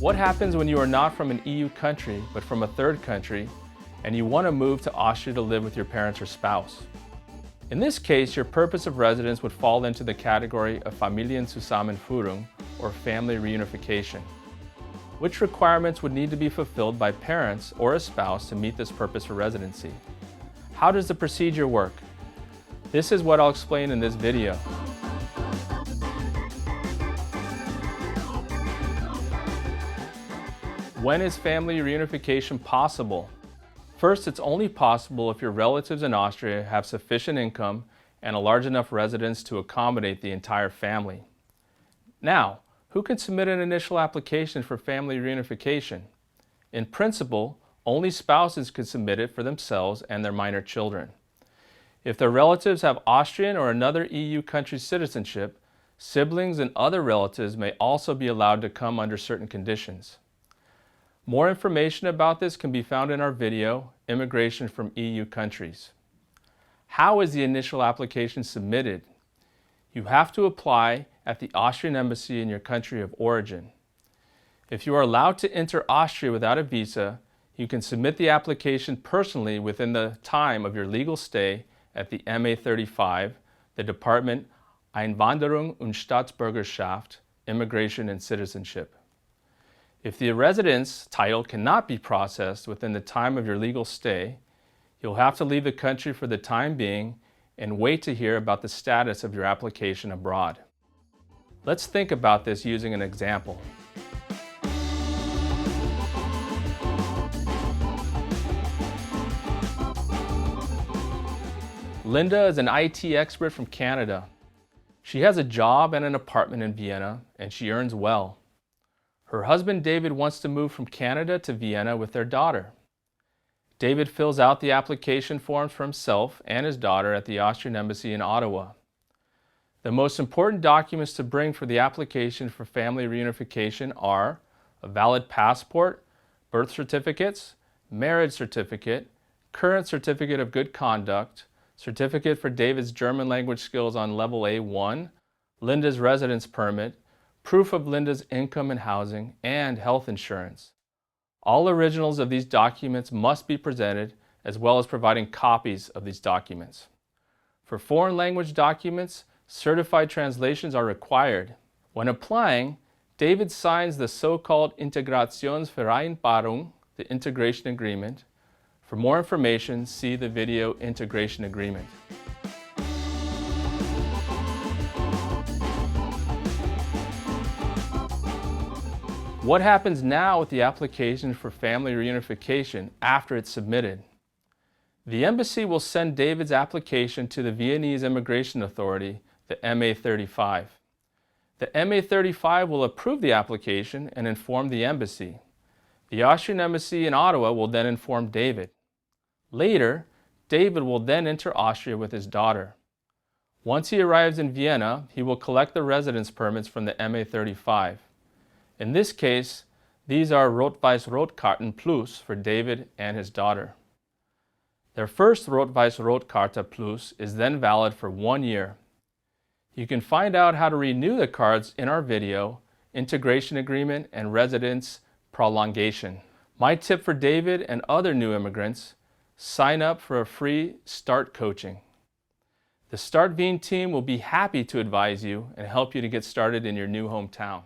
What happens when you are not from an EU country, but from a third country, and you want to move to Austria to live with your parents or spouse? In this case, your purpose of residence would fall into the category of Familienzusammenführung, or family reunification. Which requirements would need to be fulfilled by parents or a spouse to meet this purpose for residency? How does the procedure work? This is what I'll explain in this video. When is family reunification possible? First, it's only possible if your relatives in Austria have sufficient income and a large enough residence to accommodate the entire family. Now, who can submit an initial application for family reunification? In principle, only spouses could submit it for themselves and their minor children. If their relatives have Austrian or another EU country's citizenship, siblings and other relatives may also be allowed to come under certain conditions. More information about this can be found in our video, Immigration from EU Countries. How is the initial application submitted? You have to apply at the Austrian embassy in your country of origin. If you are allowed to enter Austria without a visa, you can submit the application personally within the time of your legal stay at the MA35, the Department Einwanderung und Staatsbürgerschaft, Immigration and Citizenship. If the residence title cannot be processed within the time of your legal stay, you'll have to leave the country for the time being and wait to hear about the status of your application abroad. Let's think about this using an example. Linda is an IT expert from Canada. She has a job and an apartment in Vienna, and she earns well. Her husband David wants to move from Canada to Vienna with their daughter. David fills out the application forms for himself and his daughter at the Austrian Embassy in Ottawa. The most important documents to bring for the application for family reunification are a valid passport, birth certificates, marriage certificate, current certificate of good conduct, certificate for David's German language skills on level A1, Linda's residence permit, proof of Linda's income and housing, and health insurance. All originals of these documents must be presented, as well as providing copies of these documents. For foreign language documents, certified translations are required. When applying, David signs the so-called Integrationsvereinbarung, the integration agreement. For more information, see the video Integration Agreement. What happens now with the application for family reunification after it's submitted? The embassy will send David's application to the Viennese Immigration Authority, the MA35. The MA35 will approve the application and inform the embassy. The Austrian embassy in Ottawa will then inform David. Later, David will then enter Austria with his daughter. Once he arrives in Vienna, he will collect the residence permits from the MA35. In this case, these are Rot-Weiß-Rot Karte Plus for David and his daughter. Their first Rot-Weiß-Rot Karte Plus is then valid for 1 year. You can find out how to renew the cards in our video, Integration Agreement and Residence Prolongation. My tip for David and other new immigrants: sign up for a free START coaching. The StartWien team will be happy to advise you and help you to get started in your new hometown.